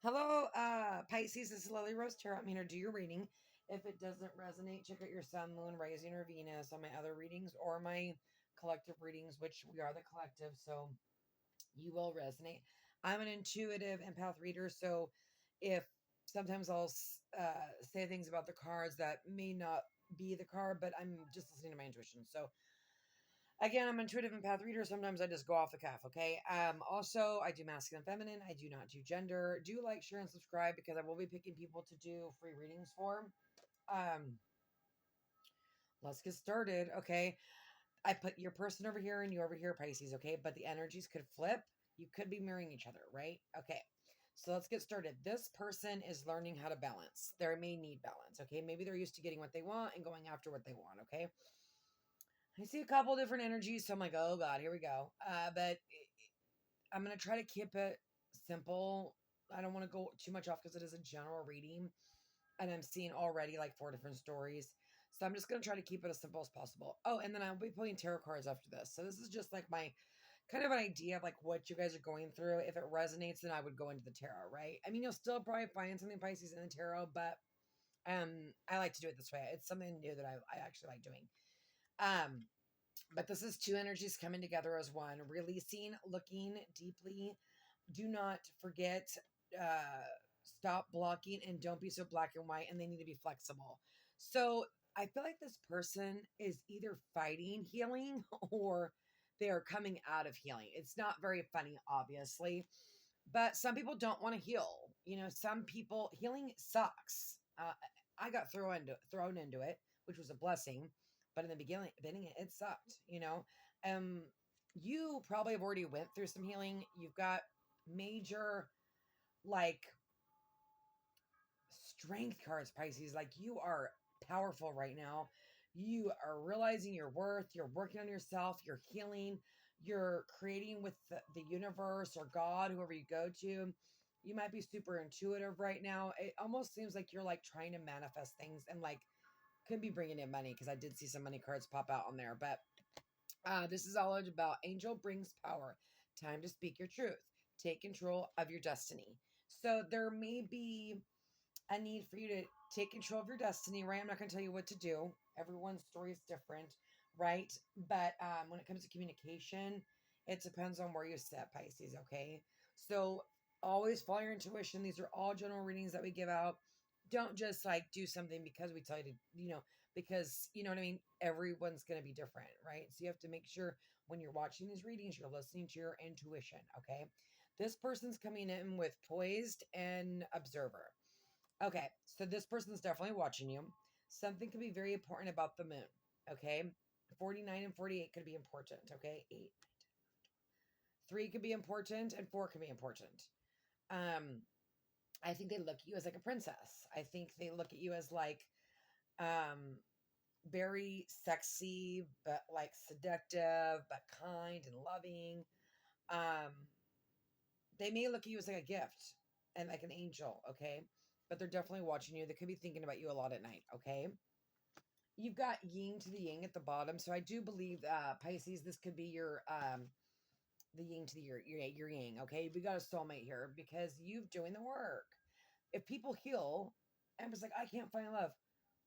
Hello, Pisces. This is Lily Rose Tarot. I'm here to do your reading. If it doesn't resonate, check out your sun, moon, rising, or Venus on my other readings or my collective readings, which we are the collective, so you will resonate. I'm an intuitive empath reader, so if sometimes I'll say things about the cards that may not be the card, but I'm just listening to my intuition. So again, I'm an intuitive empath reader. Sometimes I just go off the cuff, okay? Also, I do masculine and feminine. I do not do gender. Do like, share, and subscribe because I will be picking people to do free readings for. Um, let's get started, okay? I put your person over here and you over here, Pisces, okay? But the energies could flip. You could be mirroring each other, right? Okay. So let's get started. This person is learning how to balance. They may need balance, okay? Maybe they're used to getting what they want and going after what they want, okay? I see a couple different energies, so I'm like, oh God, here we go. But I'm going to try to keep it simple. I don't want to go too much off because it is a general reading and I'm seeing already like 4 different stories. So I'm just going to try to keep it as simple as possible. Oh, and then I'll be pulling tarot cards after this. So this is just like my kind of an idea of like what you guys are going through. If it resonates, then I would go into the tarot, right? I mean, you'll still probably find something Pisces in the tarot, but I like to do it this way. It's something new that I actually like doing. But this is 2 energies coming together as one, releasing, looking deeply. Do not forget, uh, stop blocking and don't be so black and white, and they need to be flexible. So I feel like this person is either fighting healing or they are coming out of healing. It's not very funny, obviously, but some people don't want to heal. You know, some people, healing sucks. I got thrown into it, which was a blessing, but in the beginning it sucked. You know, you probably have already went through some healing. You've got major like strength cards, Pisces. Like you are powerful right now. You are realizing your worth. You're working on yourself. You're healing. You're creating with the universe or God, whoever you go to. You might be super intuitive right now. It almost seems like you're like trying to manifest things and like could be bringing in money because I did see some money cards pop out on there. But this is all about angel brings power. Time to speak your truth. Take control of your destiny. So there may be a need for you to take control of your destiny, right? I'm not going to tell you what to do. Everyone's story is different, right? But when it comes to communication, it depends on where you sit, Pisces, okay? So always follow your intuition. These are all general readings that we give out. Don't just like do something because we tell you to, because you know what I mean? Everyone's going to be different, right? So you have to make sure when you're watching these readings, you're listening to your intuition, okay? This person's coming in with poised and observer. Okay, so this person's definitely watching you. Something could be very important about the moon. Okay, 49 and 48 could be important. Okay, 8, 3 could be important, and 4 could be important. Um, I think they look at you as like a princess. I think they look at you as like um very sexy, but like seductive, but kind and loving. Um, they may look at you as like a gift and like an angel, okay? But they're definitely watching you. They could be thinking about you a lot at night, okay? You've got yin to the yang at the bottom. So I do believe Pisces, this could be your the yin to the your yang, okay? We got a soulmate here because you've doing the work. If people heal and it's like, I can't find love.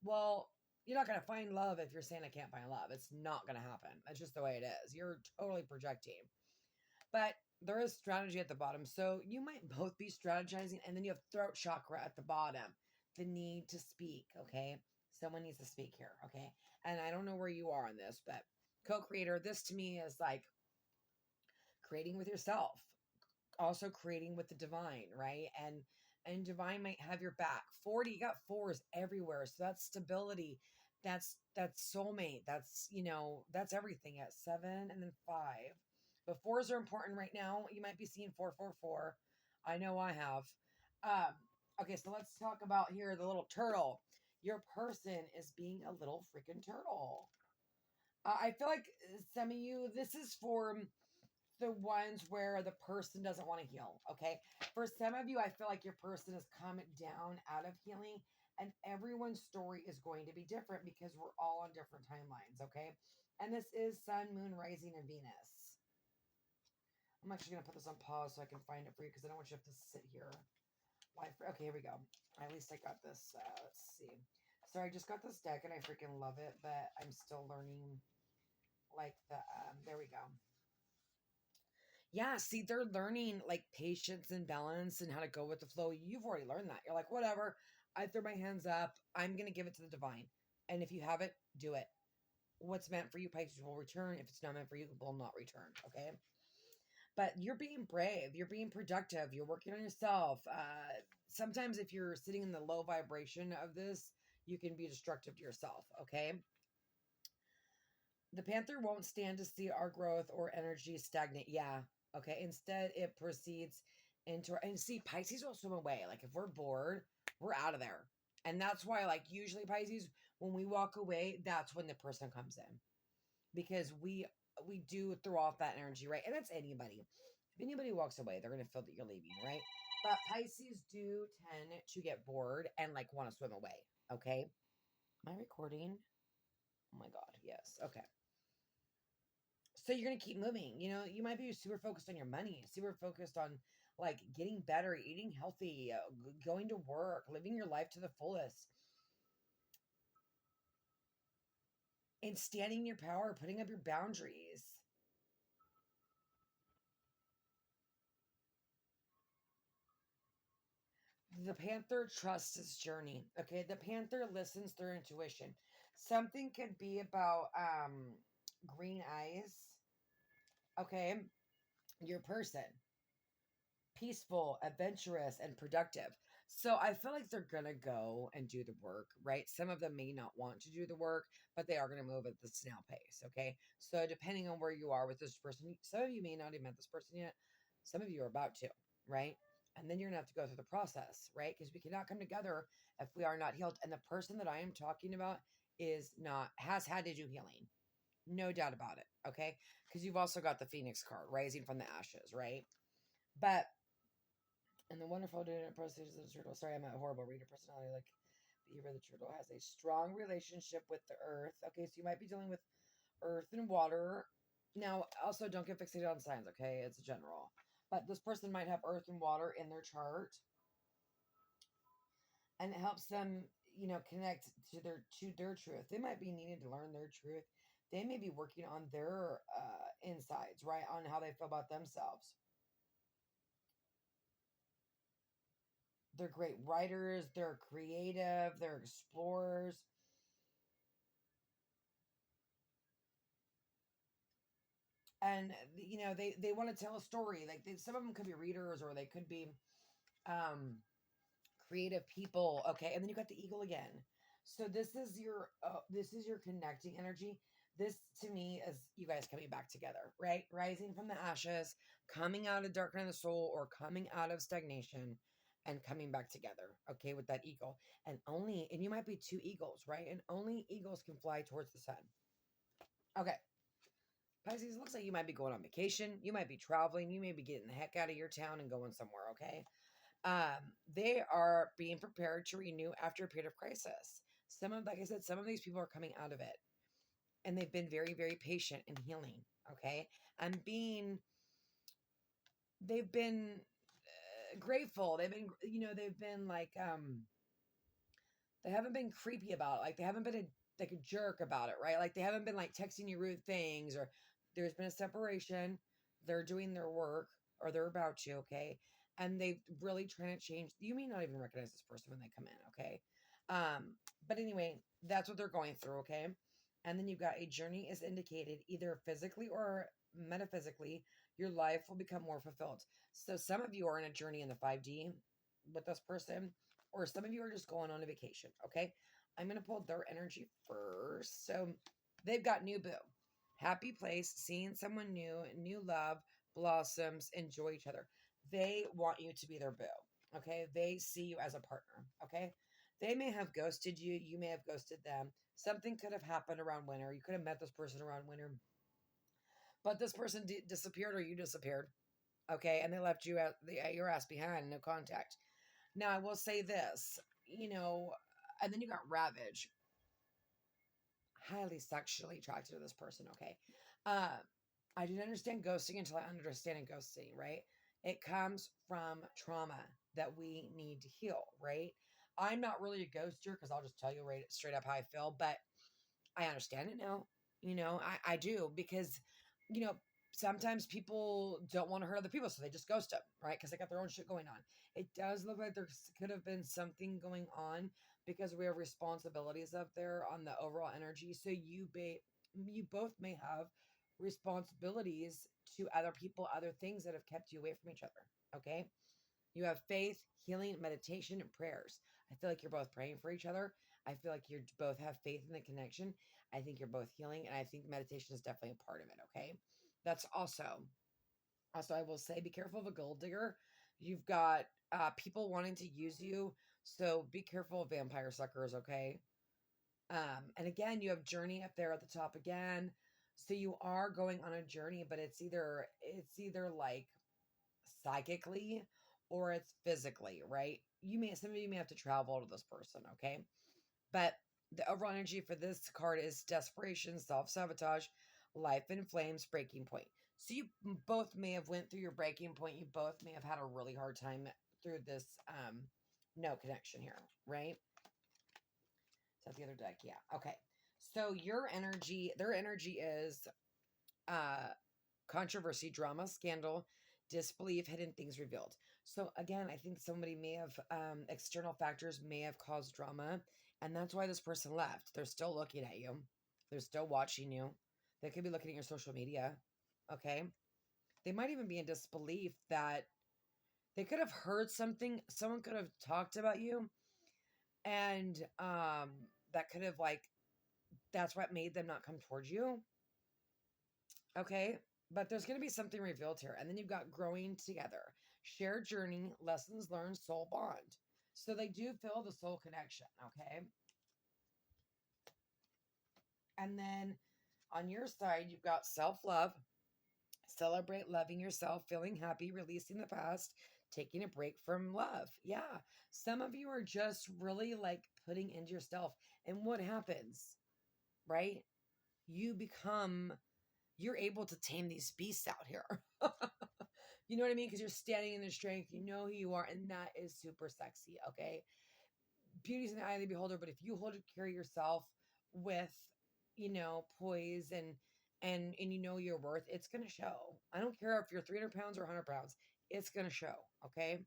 Well, you're not gonna find love if you're saying I can't find love. It's not gonna happen. That's just the way it is. You're totally projecting. But there is strategy at the bottom. So you might both be strategizing, and then you have throat chakra at the bottom. The need to speak, okay? Someone needs to speak here, okay? And I don't know where you are on this, but co-creator, this to me is like creating with yourself, also creating with the divine, right? And divine might have your back. 40, you got 4s everywhere. So that's stability. That's soulmate. That's, that's everything at 7 and then 5. But 4s are important right now. You might be seeing 444. I know I have. Okay, so let's talk about here the little turtle. Your person is being a little freaking turtle. I feel like some of you, this is for the ones where the person doesn't want to heal. Okay. For some of you, I feel like your person is coming down out of healing, and everyone's story is going to be different because we're all on different timelines. Okay. And this is Sun, Moon, Rising, and Venus. I'm actually going to put this on pause so I can find it for you because I don't want you to have to sit here. Okay, here we go. At least I got this. Let's see. So I just got this deck and I freaking love it, but I'm still learning like there we go. Yeah, see, they're learning like patience and balance and how to go with the flow. You've already learned that. You're like, whatever. I throw my hands up. I'm going to give it to the divine. And if you have it, do it. What's meant for you, Pisces, will return. If it's not meant for you, it will not return. Okay. But you're being brave. You're being productive. You're working on yourself. Sometimes if you're sitting in the low vibration of this, you can be destructive to yourself. Okay. The panther won't stand to see our growth or energy stagnate. Yeah. Okay. Instead, it proceeds into and see, Pisces will swim away. Like if we're bored, we're out of there. And that's why, like, usually Pisces, when we walk away, that's when the person comes in. Because we do throw off that energy, right? And that's anybody. If anybody walks away, they're gonna feel that you're leaving, right? But Pisces do tend to get bored and like want to swim away. Okay. Am I recording? Oh my god, yes. Okay. So you're going to keep moving. You know, you might be super focused on your money, super focused on like getting better, eating healthy, going to work, living your life to the fullest, and standing in your power, putting up your boundaries. The panther trusts his journey. Okay. The panther listens through intuition. Something could be about green eyes. Okay. Your person. Peaceful, adventurous, and productive. So I feel like they're gonna go and do the work, right? Some of them may not want to do the work, but they are gonna move at the snail pace. Okay. So depending on where you are with this person, some of you may not even met this person yet. Some of you are about to, right? And then you're gonna have to go through the process, right? Because we cannot come together if we are not healed. And the person that I am talking about has had to do healing. No doubt about it. Okay. Because you've also got the Phoenix card, rising from the ashes, right? But and the wonderful dinner process of the turtle. Sorry, I'm a horrible reader personality. Like the year the turtle has a strong relationship with the earth. Okay, so you might be dealing with earth and water. Now, also don't get fixated on signs, okay? It's general. But this person might have earth and water in their chart. And it helps them, you know, connect to their truth. They might be needing to learn their truth. They may be working on their insides, right? On how they feel about themselves. They're great writers, they're creative, they're explorers. And you know, they want to tell a story. Like some of them could be readers or they could be um creative people. Okay. And then you got the eagle again. So this is your connecting energy. This to me is you guys coming back together, right? Rising from the ashes, coming out of darkness of the soul or coming out of stagnation and coming back together, okay, with that eagle. And you might be two eagles, right? And only eagles can fly towards the sun. Okay. Pisces, looks like you might be going on vacation. You might be traveling. You may be getting the heck out of your town and going somewhere, okay? They are being prepared to renew after a period of crisis. Like I said, some of these people are coming out of it and they've been very, very patient in healing, okay? And they've been grateful. They've been like, they haven't been creepy about it. Like they haven't been like a jerk about it, right? Like they haven't been like texting you rude things or there's been a separation. They're doing their work or they're about to, okay? And they really trying to change. You may not even recognize this person when they come in, okay? But anyway, that's what they're going through, okay? And then you've got a journey is indicated either physically or metaphysically, your life will become more fulfilled. So some of you are in a journey in the 5D with this person, or some of you are just going on a vacation, okay? I'm going to pull their energy first. So they've got new boo. Happy place, seeing someone new love, blossoms, enjoy each other. They want you to be their boo, okay? They see you as a partner, okay? They may have ghosted you. You may have ghosted them. Something could have happened around winter. You could have met this person around winter. But this person disappeared or you disappeared, okay? And they left you your ass behind, no contact. Now, I will say this, and then you got Ravage. Highly sexually attracted to this person, okay? I didn't understand ghosting until I understand ghosting, right? It comes from trauma. that we need to heal, right? I'm not really a ghoster because I'll just tell you right straight up how I feel, but I understand it now. I do because, you know, sometimes people don't want to hurt other people, so they just ghost them, right? Because they got their own shit going on. It does look like there could have been something going on because we have responsibilities up there on the overall energy. So you both may have responsibilities to other people, other things that have kept you away from each other. Okay. You have faith, healing, meditation, and prayers. I feel like you're both praying for each other. I feel like you both have faith in the connection. I think you're both healing, and I think meditation is definitely a part of it. Okay. That's also, I will say, be careful of a gold digger. You've got people wanting to use you, so be careful of vampire suckers. Okay. And again, you have journey up there at the top again. So you are going on a journey, but it's either like psychically or it's physically, right? Some of you may have to travel to this person, okay? But the overall energy for this card is desperation, self-sabotage, life in flames, breaking point. So you both may have went through your breaking point. You both may have had a really hard time through this no connection here, right? Is that the other deck? Yeah. Okay. So their energy is uh controversy, drama, scandal, disbelief, hidden things revealed. So again, I think somebody may have external factors may have caused drama, and that's why this person left. They're still looking at you. They're still watching you. They could be looking at your social media. Okay. They might even be in disbelief that they could have heard something. Someone could have talked about you, and that could have like that's what made them not come towards you. Okay. But there's going to be something revealed here. And then you've got growing together, shared journey, lessons learned, soul bond. So they do feel the soul connection. Okay. And then on your side, you've got self love, celebrate loving yourself, feeling happy, releasing the past, taking a break from love. Yeah. Some of you are just really like putting into yourself. And what happens, right? You're able to tame these beasts out here. You know what I mean? Because you're standing in the strength, you know who you are, and that is super sexy. Okay. Beauty's in the eye of the beholder, but if you carry yourself with, poise and you know your worth, it's gonna show. I don't care if you're 300 pounds or 100 pounds, it's gonna show. Okay.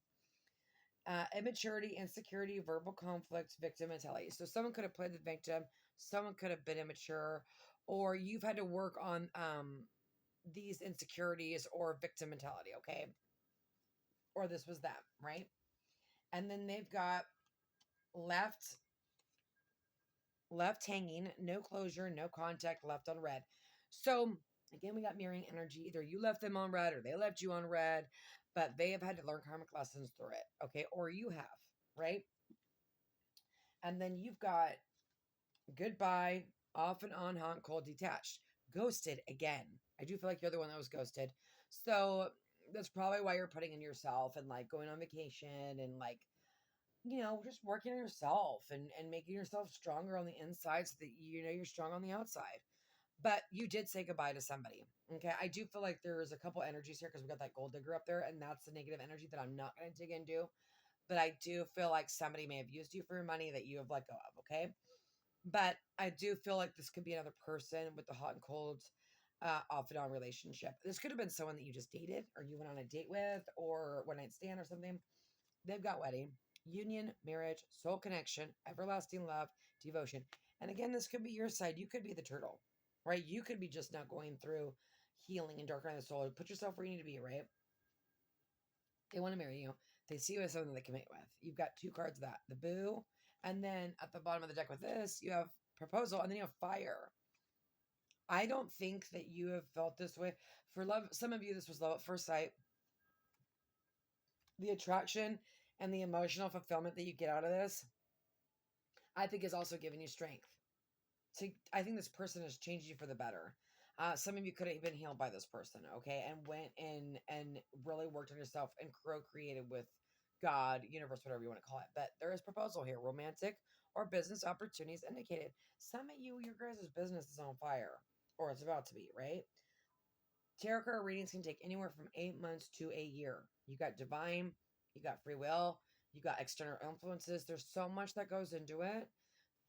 Immaturity, insecurity, verbal conflict, victim mentality. So someone could have played the victim, someone could have been immature, or you've had to work on these insecurities or victim mentality, okay? Or this was them, right? And then they've got left hanging, no closure, no contact, left on red. So again, we got mirroring energy. Either you left them on red or they left you on red, but they have had to learn karmic lessons through it, okay? Or you have, right? And then you've got goodbye, off and on, hot, cold, detached, ghosted again. I do feel like you're the one that was ghosted. So that's probably why you're putting in yourself and like going on vacation and like, just working on yourself and making yourself stronger on the inside so that you're strong on the outside. But you did say goodbye to somebody. Okay. I do feel like there's a couple energies here because we got that gold digger up there, and that's the negative energy that I'm not going to dig into. But I do feel like somebody may have used you for your money that you have let go of. Okay. But I do feel like this could be another person with the hot and cold, off and on relationship. This could have been someone that you just dated or you went on a date with or one night stand or something. They've got wedding, union, marriage, soul connection, everlasting love, devotion. And again, this could be your side. You could be the turtle, right? You could be just not going through healing and dark night of the soul. Put yourself where you need to be, right? They want to marry you. They see you as something they can mate with. You've got two cards of that. The boo. And then at the bottom of the deck with this, you have proposal, and then you have fire. I don't think that you have felt this way. For love, some of you, this was love at first sight. The attraction and the emotional fulfillment that you get out of this, I think, is also giving you strength. So I think this person has changed you for the better. Some of you could have been healed by this person, okay, and went in and really worked on yourself and created with God, universe, whatever you want to call it. But there is proposal here, romantic or business opportunities indicated. Some of you, your guys' business is on fire, or it's about to be, right? Tarot card readings can take anywhere from 8 months to a year. You got divine, You got free will. You got external influences. There's so much that goes into it.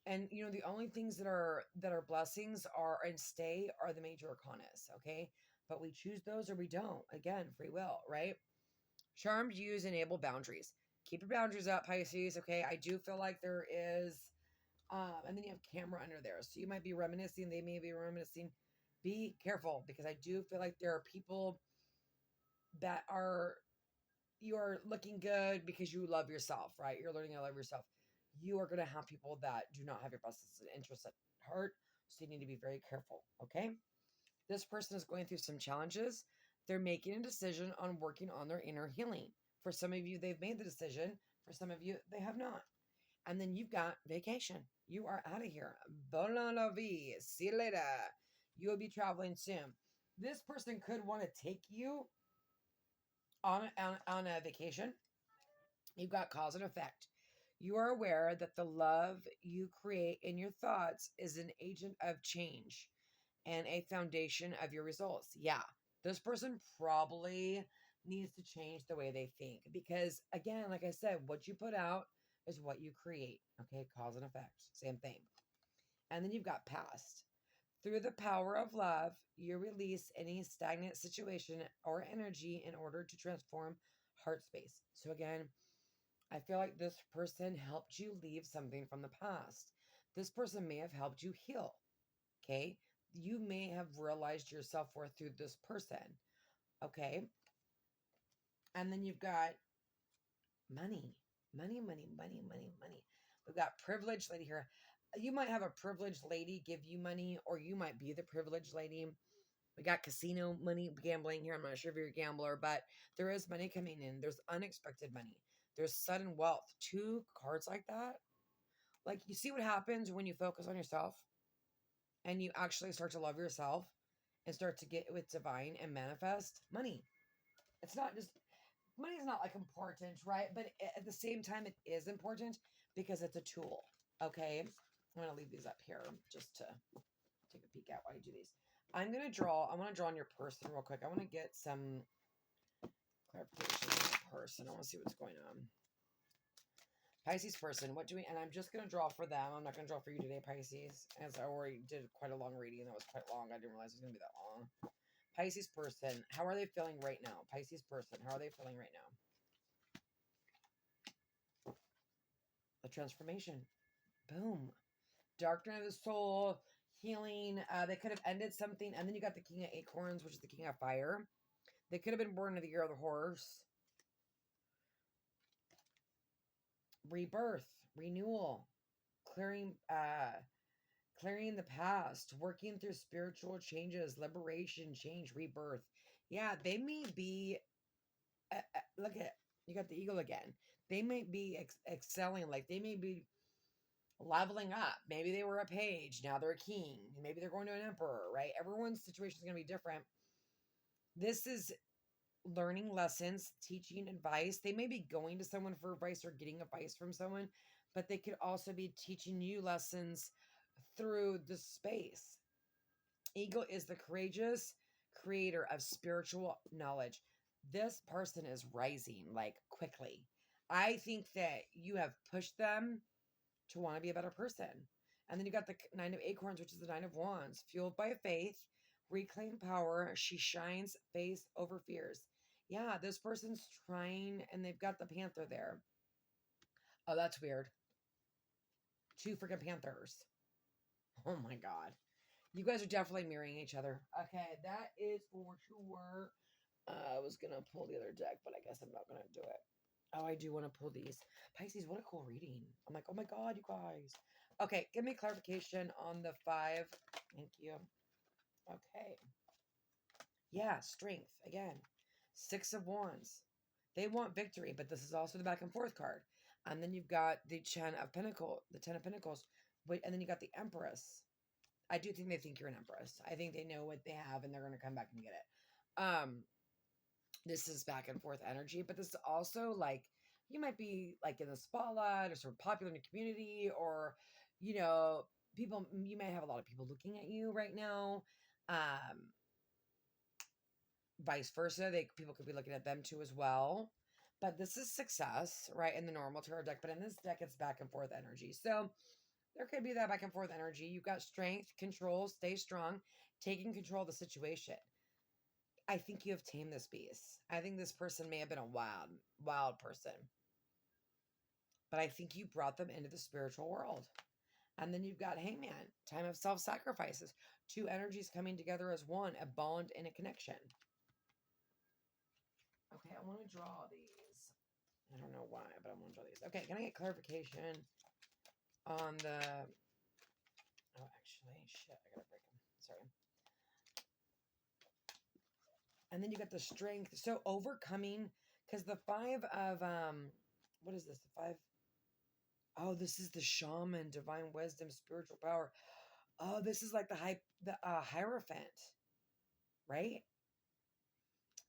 And you know, the only things that are blessings are and stay are the major arcanas, okay? But we choose those or we don't. Again, free will, right? Charmed use enable boundaries. Keep your boundaries up, Pisces. Okay, I do feel like there is, and then you have camera under there, so you might be reminiscing. They may be reminiscing. Be careful because I do feel like there are people that are you are looking good because you love yourself, right? You're learning to love yourself. You are going to have people that do not have your best interests at heart, so you need to be very careful. Okay, this person is going through some challenges. They're making a decision on working on their inner healing. For some of you, they've made the decision. For some of you, they have not. And then you've got vacation. You are out of here. Bon la vie. See you later. You will be traveling soon. This person could want to take you on a vacation. You've got cause and effect. You are aware that the love you create in your thoughts is an agent of change and a foundation of your results. Yeah, this person probably needs to change the way they think because, again, like I said, what you put out is what you create. Okay, cause and effect, same thing. And then you've got past. Through the power of love, you release any stagnant situation or energy in order to transform heart space. So, again, I feel like this person helped you leave something from the past. This person may have helped you heal. Okay. You may have realized your self worth through this person. Okay. And then you've got money. Money, money, money, money, money. We've got privileged lady here. You might have a privileged lady give you money, or you might be the privileged lady. We got casino money, gambling here. I'm not sure if you're a gambler, but there is money coming in. There's unexpected money. There's sudden wealth. Two cards like that. Like, you see what happens when you focus on yourself and you actually start to love yourself and start to get with divine and manifest money. It's not just money is not like important, right? But at the same time, it is important because it's a tool. Okay. I'm going to leave these up here just to take a peek at while you do these. I want to draw on your person real quick. I want to get some clarification on your person. I want to see what's going on. Pisces person, what do we, and I'm just going to draw for them. I'm not going to draw for you today, Pisces, as I already did quite a long reading. That was quite long. I didn't realize it was going to be that long. Pisces person, how are they feeling right now? Pisces person, how are they feeling right now? The transformation. Boom. Dark night of the soul, healing. They could have ended something. And then you got the King of Acorns, which is the King of Fire. They could have been born in the year of the horse. Rebirth, renewal, clearing the past, working through spiritual changes, liberation, change, rebirth. Yeah, they may be look at, you got the eagle again. They may be excelling, like they may be leveling up. Maybe they were a page, now they're a king. Maybe they're going to an emperor, right? Everyone's situation is going to be different. This is learning lessons, teaching advice. They may be going to someone for advice or getting advice from someone, but they could also be teaching you lessons through the space. Eagle is the courageous creator of spiritual knowledge. This person is rising like quickly. I think that you have pushed them to want to be a better person. And then you got the Nine of Acorns, which is the Nine of Wands. Fueled by faith, reclaim power. She shines face over fears. Yeah, this person's trying, and they've got the panther there. Oh, that's weird. Two freaking panthers. Oh my God. You guys are definitely mirroring each other. Okay, that is for sure. I was going to pull the other deck, but I guess I'm not going to do it. Oh, I do want to pull these. Pisces, what a cool reading. I'm like, oh my God, you guys. Okay, give me clarification on the 5. Thank you. Okay. Yeah, strength. Again, 6 of Wands. They want victory, but this is also the back and forth card. And then you've got the Ten of Pentacles, and then you got the Empress. I do think they think you're an empress. I think they know what they have and they're going to come back and get it. This is back and forth energy, but this is also like, you might be like in the spotlight or sort of popular in the community, or, you know, people, you may have a lot of people looking at you right now. Vice versa. People could be looking at them too as well. But this is success, right, in the normal tarot deck. But in this deck, it's back and forth energy. So there could be that back and forth energy. You've got strength, control, stay strong, taking control of the situation. I think you have tamed this beast. I think this person may have been a wild person. But I think you brought them into the spiritual world. And then you've got Hangman, time of self-sacrifices. Two energies coming together as one, a bond and a connection. Okay, I want to draw these. I don't know why, but I want to draw these. Okay, can I get clarification on the... Oh, actually, shit, I gotta break them. Sorry. And then you got the strength. So overcoming, because the five of, what is this? The five... Oh, this is the shaman, divine wisdom, spiritual power. Oh, this is like the Hierophant, right?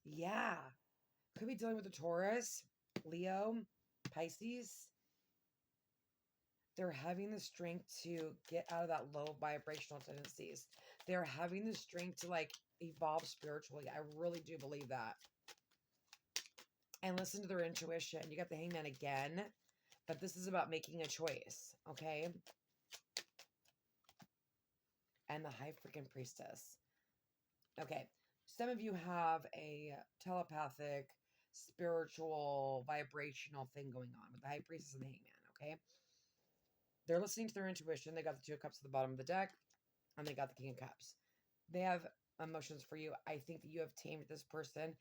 Yeah. Could be dealing with the Taurus, Leo, Pisces. They're having the strength to get out of that low vibrational tendencies. They're having the strength to like evolve spiritually. I really do believe that. And listen to their intuition. You got the Hangman again, but this is about making a choice, okay? And the High freaking Priestess. Okay, some of you have a telepathic, spiritual, vibrational thing going on with the High Priestess and the Hangman, okay? They're listening to their intuition. They got the Two of Cups at the bottom of the deck, and they got the King of Cups. They have emotions for you. I think that you have tamed this person.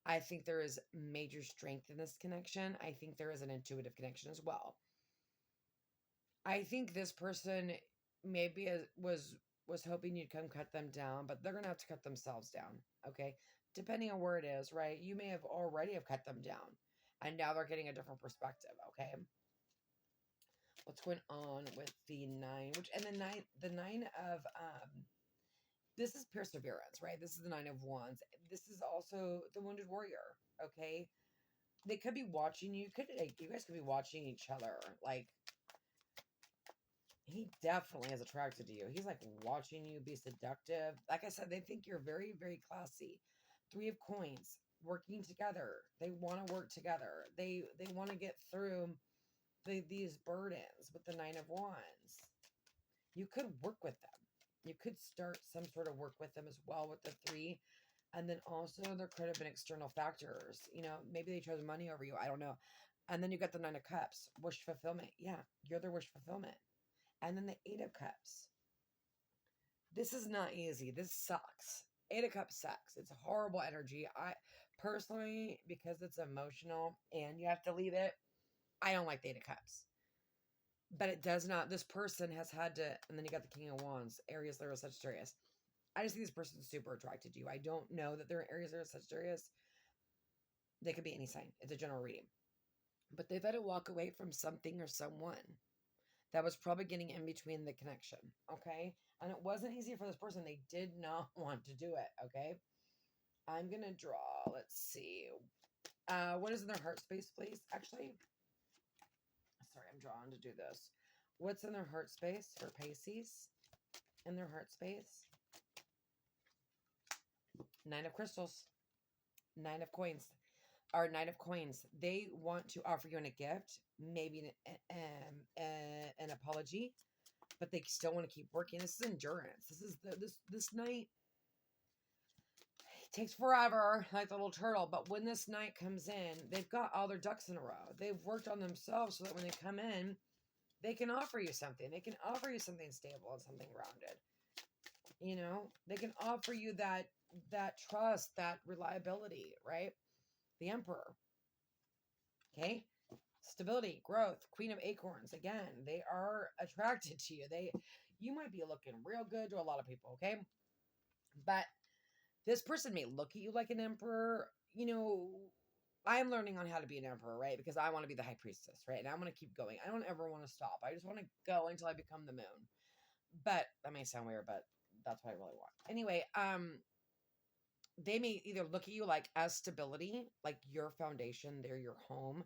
I think there is major strength in this connection. I think there is an intuitive connection as well. I think this person maybe was hoping you'd come cut them down, but they're going to have to cut themselves down, okay? Depending on where it is, right? You may have already have cut them down, and now they're getting a different perspective, okay? What's going on with the nine? The nine of, this is perseverance, right? This is the Nine of Wands. This is also the Wounded Warrior, okay? They could be watching you. You guys could be watching each other, like, he definitely is attracted to you. He's like watching you be seductive. Like I said, they think you're very, very classy. Three of Coins, working together. They want to work together. They want to get through these burdens with the Nine of Wands. You could work with them. You could start some sort of work with them as well with the three. And then also there could have been external factors. You know, maybe they chose money over you. I don't know. And then you got the Nine of Cups, wish fulfillment. Yeah, you're their wish fulfillment. And then the Eight of Cups. This is not easy. This sucks. Eight of Cups sucks. It's horrible energy. I personally, because it's emotional and you have to leave it, I don't like the Eight of Cups. But it does not. This person has had to, and then you got the King of Wands, Aries, Leo, Sagittarius. I just think this person's super attracted to you. I don't know that they're Aries, Leo, Sagittarius. They could be any sign. It's a general reading. But they've had to walk away from something or someone that was probably getting in between the connection, okay? And it wasn't easy for this person. They did not want to do it, okay? I'm going to draw, let's see. What is in their heart space, please? Actually, sorry, I'm drawing to do this. What's in their heart space for Pisces? In their heart space? Nine of Crystals. Nine of Coins. Or Nine of Coins. They want to offer you a gift, maybe an apology, but they still want to keep working. This is endurance. This is this night takes forever, like the little turtle. But when this night comes in, they've got all their ducks in a row. They've worked on themselves so that when they come in, they can offer you something. They can offer you something stable and something grounded. You know, they can offer you that trust, that reliability, right? The Emperor. Okay? Stability, growth, Queen of Acorns. Again, they are attracted to you. You might be looking real good to a lot of people, okay? But this person may look at you like an emperor. You know, I'm learning on how to be an emperor, right? Because I want to be the High Priestess, right? And I want to keep going. I don't ever want to stop. I just want to go until I become the moon. But that may sound weird, but that's what I really want. Anyway, they may either look at you like as stability, like your foundation, they're your home.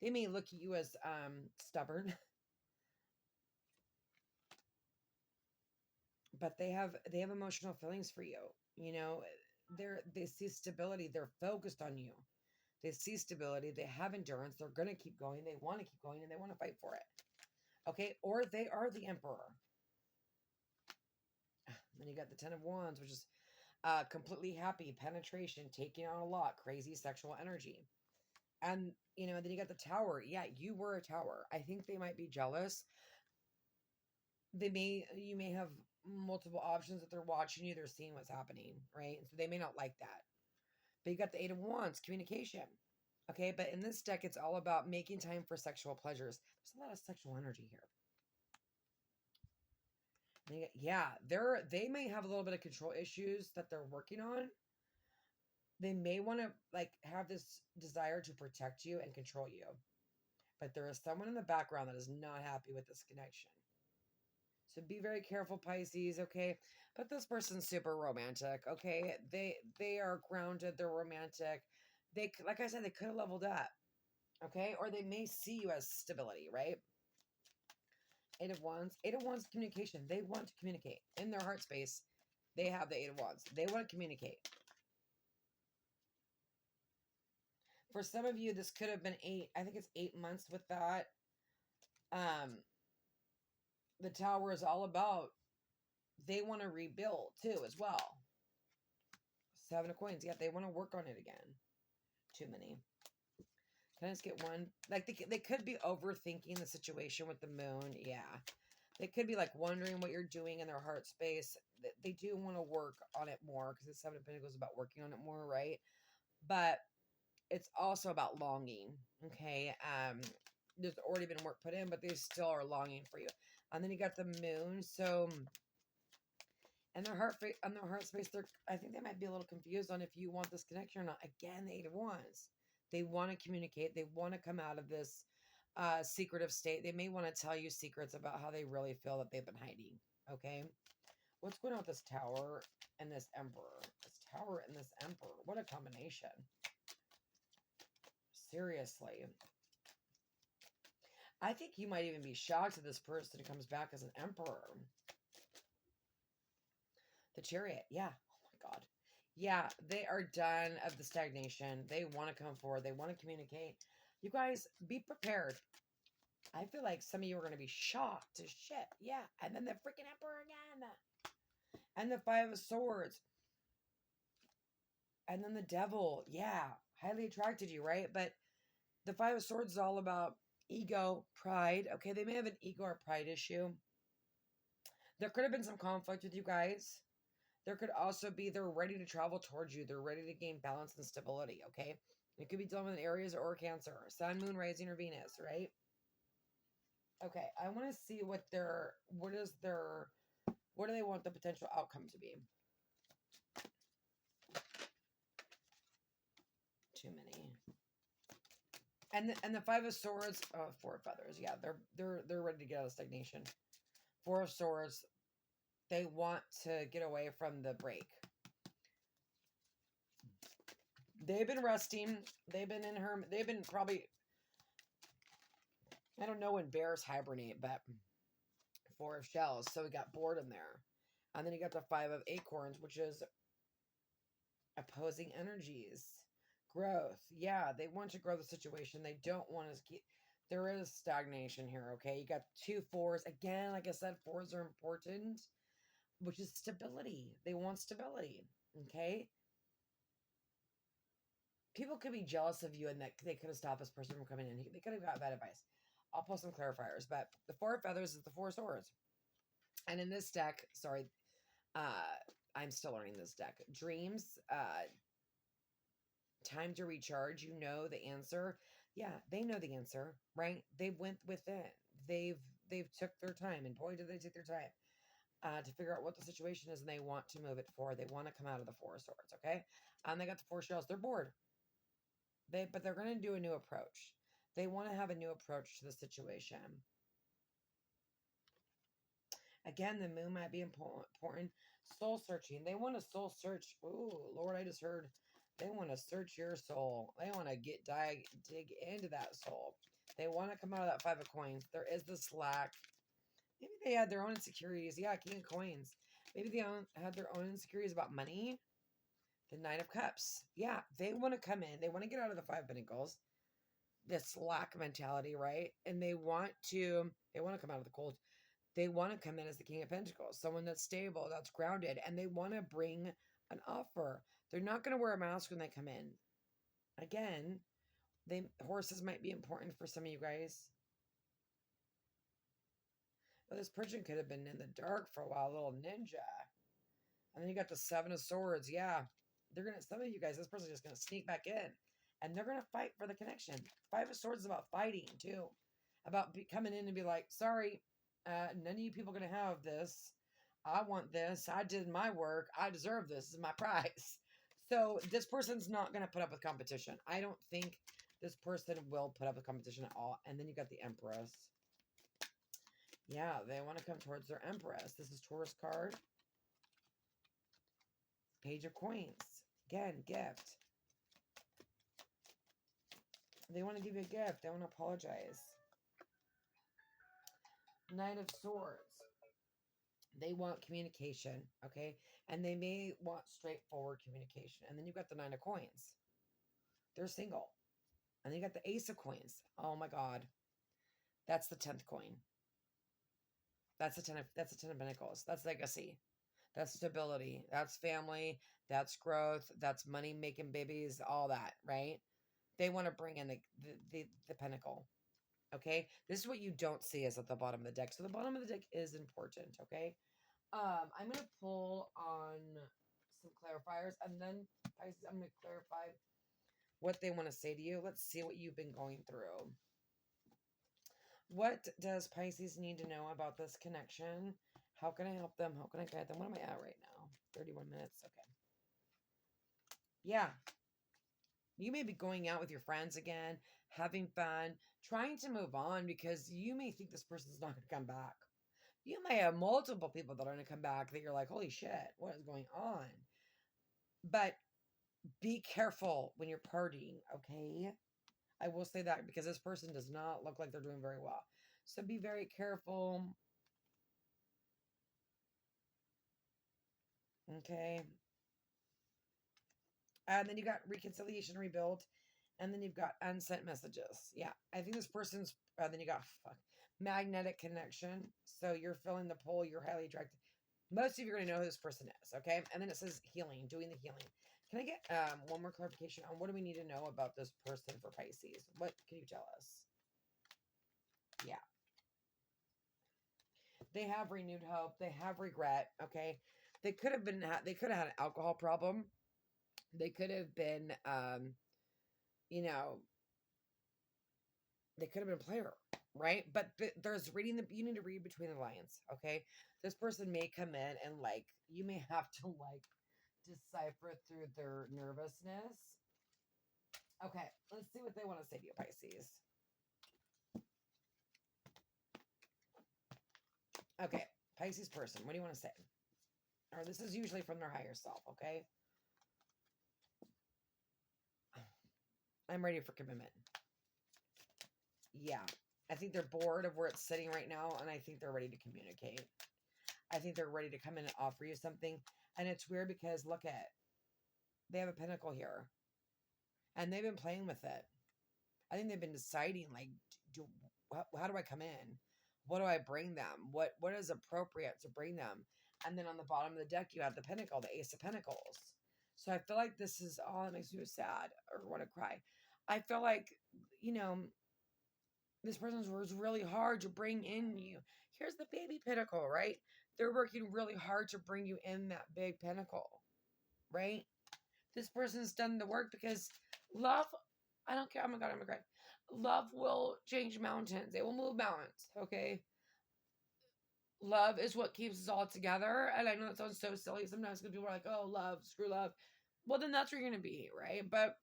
They may look at you as stubborn. But they have emotional feelings for you. You know, they see stability. They're focused on you. They see stability. They have endurance. They're going to keep going. They want to keep going and they want to fight for it. Okay. Or they are the emperor. Then you got the 10 of Wands, which is completely happy, penetration, taking on a lot, crazy sexual energy. And, then you got the Tower. Yeah, you were a Tower. I think they might be jealous. You may have multiple options that they're watching you. They're seeing what's happening, right? So they may not like that. But you got the 8 of Wands, communication. Okay, but in this deck, it's all about making time for sexual pleasures. There's a lot of sexual energy here. Yeah, they may have a little bit of control issues that they're working on. They may want to have this desire to protect you and control you. But there is someone in the background that is not happy with this connection. So be very careful, Pisces, okay? But this person's super romantic, okay? They are grounded, they're romantic. They, like I said, they could have leveled up, okay? Or they may see you as stability, right? 8 of Wands. 8 of Wands, communication. They want to communicate. In their heart space, they have the 8 of Wands. They want to communicate. For some of you, this could have been 8. I think it's 8 months with that. The Tower is all about, they want to rebuild too as well. 7 of Coins. Yeah, they want to work on it again. Too many. Can I just get one? Like, they could be overthinking the situation with the moon. Yeah. They could be, wondering what you're doing in their heart space. They do want to work on it more because the 7 of Pentacles is about working on it more, right? But it's also about longing, okay? There's already been work put in, but they still are longing for you. And then you got the moon. So, and their heart space, I think they might be a little confused on if you want this connection or not. Again, the 8 of Wands. They want to communicate. They want to come out of this secretive state. They may want to tell you secrets about how they really feel that they've been hiding. Okay? What's going on with this Tower and this Emperor? This Tower and this Emperor. What a combination. Seriously. I think you might even be shocked that this person comes back as an Emperor. The Chariot. Yeah. Oh my God. Yeah, they are done of the stagnation. They want to come forward. They want to communicate. You guys, be prepared. I feel like some of you are going to be shocked as shit. Yeah. And then the freaking Emperor again. And the 5 of Swords. And then the Devil. Yeah. Highly attracted you, right? But the 5 of Swords is all about ego, pride. Okay, they may have an ego or pride issue. There could have been some conflict with you guys. There could also be they're ready to travel towards you. They're ready to gain balance and stability, okay? It could be dealing with Aries or Cancer, Sun, Moon, Rising, or Venus, right? Okay, I want to see what do they want the potential outcome to be? Too many. And the 5 of Swords, 4 of Feathers. Yeah, they're ready to get out of stagnation. 4 of Swords, they want to get away from the break. They've been resting. They've been probably, I don't know when bears hibernate, but 4 of Shells. So we got bored in there. And then you got the 5 of Acorns, which is opposing energies. Growth. Yeah, they want to grow the situation. They don't want to keep, there is stagnation here, okay? You got 2 4s. Again, like I said, 4s are important, which is stability. They want stability, okay? People could be jealous of you and that they could have stopped this person from coming in. They could have got bad advice. I'll post some clarifiers, but the 4 of Feathers is the 4 of Swords. And in this deck, sorry, I'm still learning this deck. Dreams, time to recharge. You know the answer. Yeah, they know the answer, right? They went within. They've took their time, and boy, did they take their time to figure out what the situation is, and they want to move it forward. They want to come out of the 4 of Swords, okay? And they got the 4 Shells. They're bored. But they're going to do a new approach. They want to have a new approach to the situation. Again, the moon might be important. Soul searching. They want to soul search. Ooh, Lord, I just heard. They want to search your soul. They want to dig into that soul. They want to come out of that 5 of Coins. There is this lack. Maybe they had their own insecurities. Yeah, King of Coins. Maybe they had their own insecurities about money. The Nine of Cups. Yeah, they want to come in. They want to get out of the Five of Pentacles. This lack mentality, right? And they want to come out of the cold. They want to come in as the King of Pentacles, someone that's stable, that's grounded, and they want to bring an offer. They're not going to wear a mask when they come in. Again, horses might be important for some of you guys. Well, this person could have been in the dark for a while, a little ninja. And then you got the Seven of Swords. Yeah, some of you guys, this person's just going to sneak back in. And they're going to fight for the connection. Five of Swords is about fighting, too. About coming in and be like, sorry, none of you people are going to have this. I want this. I did my work. I deserve this. This is my prize. So this person's not going to put up with competition. I don't think this person will put up with competition at all. And then you got the Empress. Yeah, they want to come towards their Empress. This is Taurus card. Page of Coins. Again, gift. They want to give you a gift. They want to apologize. Knight of Swords. They want communication, okay? And they may want straightforward communication. And then you've got the Nine of Coins. They're single. And then you got the Ace of Coins. Oh my God. That's the 10th coin. That's the 10 of Pentacles. That's legacy. That's stability. That's family. That's growth. That's money, making babies, all that, right? They want to bring in the pentacle. Okay? This is what you don't see is at the bottom of the deck. So the bottom of the deck is important, okay? I'm going to pull on some clarifiers, and then Pisces, I'm going to clarify what they want to say to you. Let's see what you've been going through. What does Pisces need to know about this connection? How can I help them? How can I guide them? What am I at right now? 31 minutes. Okay. Yeah. You may be going out with your friends again, having fun, trying to move on because you may think this person's not going to come back. You may have multiple people that are going to come back that you're like, holy shit, what is going on? But be careful when you're partying, okay? I will say that because this person does not look like they're doing very well. So be very careful. Okay. And then you got reconciliation, rebuild. And then you've got unsent messages. Yeah. I think this person's, then you got magnetic connection. So you're feeling the pull. You're highly attracted. Most of you are going to know who this person is. Okay. And then it says healing, doing the healing. Can I get one more clarification on what do we need to know about this person for Pisces? What can you tell us? Yeah. They have renewed hope. They have regret. Okay. They could have had an alcohol problem. They could have been, they could have been a player, right? But you need to read between the lines. Okay. This person may come in and you may have to decipher through their nervousness. Okay, let's see what they want to say to you, Pisces. Okay, Pisces person, what do you want to say? Or this is usually from their higher self, okay? I'm ready for commitment. Yeah, I think they're bored of where it's sitting right now, and I think they're ready to communicate. I think they're ready to come in and offer you something. And it's weird because look at, they have a pentacle here. And they've been playing with it. I think they've been deciding, how do I come in? What do I bring them? What is appropriate to bring them? And then on the bottom of the deck, you have the pentacle, the Ace of Pentacles. So I feel like this is all that makes me sad or want to cry. I feel like, this person's worked really hard to bring in you. Here's the baby pentacle, right? They're working really hard to bring you in that big pentacle, right? This person's done the work because love, I don't care. Oh my God, I'm crying. Love will change mountains. It will move mountains, okay? Love is what keeps us all together. And I know that sounds so silly sometimes because people are like, oh, love, screw love. Well, then that's where you're going to be, right? But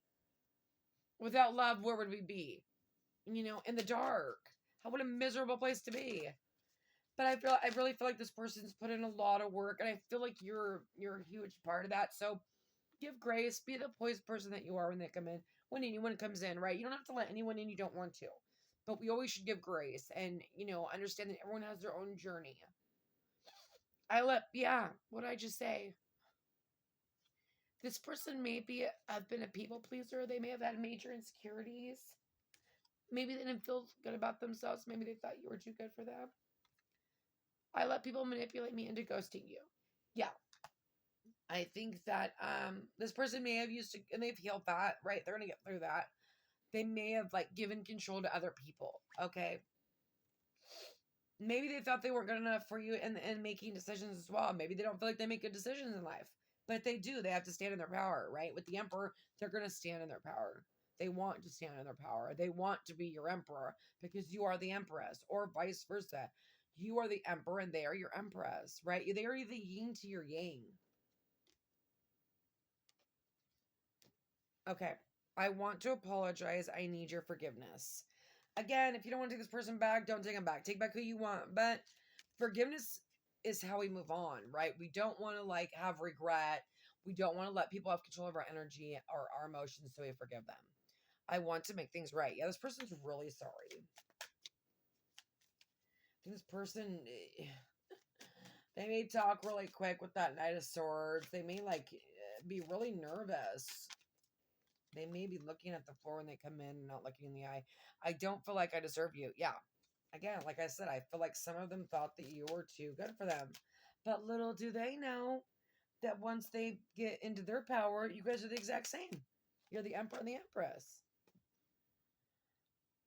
without love, where would we be? In the dark. What a miserable place to be. But I really feel like this person's put in a lot of work, and I feel like you're a huge part of that. So give grace. Be the poised person that you are when they come in. When anyone comes in, right? You don't have to let anyone in you don't want to. But we always should give grace and, understand that everyone has their own journey. What did I just say? This person may have been a people pleaser. They may have had major insecurities. Maybe they didn't feel good about themselves. Maybe they thought you were too good for them. I let people manipulate me into ghosting you. Yeah. I think that this person may have used to, and they've healed that, right? They're going to get through that. They may have like given control to other people. Okay. Maybe they thought they weren't good enough for you and making decisions as well. Maybe they don't feel like they make good decisions in life, but they do. They have to stand in their power, right? With the emperor, they're going to stand in their power. They want to stand in their power. They want to be your emperor because you are the empress, or vice versa. You are the emperor and they are your empress, right? They are the yin to your yang. Okay. I want to apologize. I need your forgiveness. Again, if you don't want to take this person back, don't take them back. Take back who you want. But forgiveness is how we move on, right? We don't want to like have regret. We don't want to let people have control of our energy or our emotions, so we forgive them. I want to make things right. Yeah, this person's really sorry. This person, they may talk really quick with that Knight of Swords. They may like be really nervous. They may be looking at the floor when they come in and not looking in the eye. I don't feel like I deserve you. Yeah. Again, like I said, I feel like some of them thought that you were too good for them. But little do they know that once they get into their power, you guys are the exact same. You're the emperor and the empress.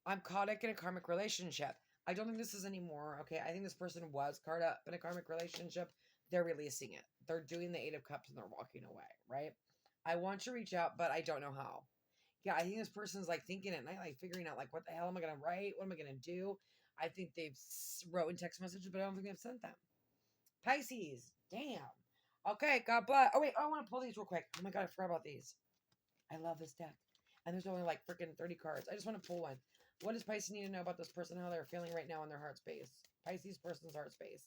I'm caught up in a karmic relationship. I don't think this is anymore. Okay. I think this person was caught up in a karmic relationship. They're releasing it. They're doing the 8 of Cups and they're walking away, right? I want to reach out, but I don't know how. Yeah, I think this person's like thinking at night, like figuring out like, what the hell am I going to write? What am I going to do? I think they've wrote in text messages, but I don't think they've sent them. Pisces, damn. Okay, God bless. Oh wait, I want to pull these real quick. Oh my God, I forgot about these. I love this deck. And there's only like freaking 30 cards. I just want to pull one. What does Pisces need to know about this person, how they're feeling right now in their heart space? Pisces person's heart space.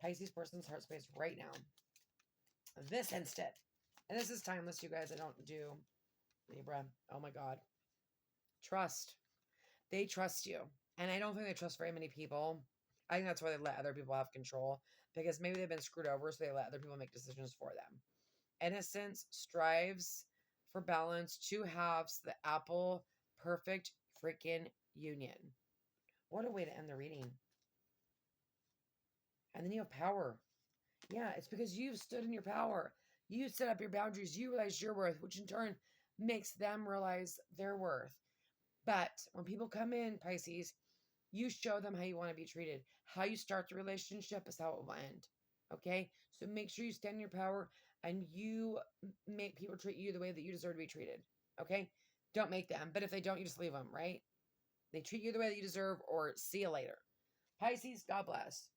Pisces person's heart space right now. This instant. And this is timeless, you guys. I don't do Libra. Oh my God. Trust. They trust you. And I don't think they trust very many people. I think that's why they let other people have control. Because maybe they've been screwed over, so they let other people make decisions for them. Innocence strives for balance. 2 halves, the apple, perfect freaking union. What a way to end the reading. And then you have power. Yeah, it's because you've stood in your power. You set up your boundaries. You realize your worth, which in turn makes them realize their worth. But when people come in, Pisces, you show them how you want to be treated. How you start the relationship is how it will end. Okay? So make sure you stand in your power and you make people treat you the way that you deserve to be treated. Okay? Don't make them. But if they don't, you just leave them, right? They treat you the way that you deserve, or see you later. Pisces, God bless.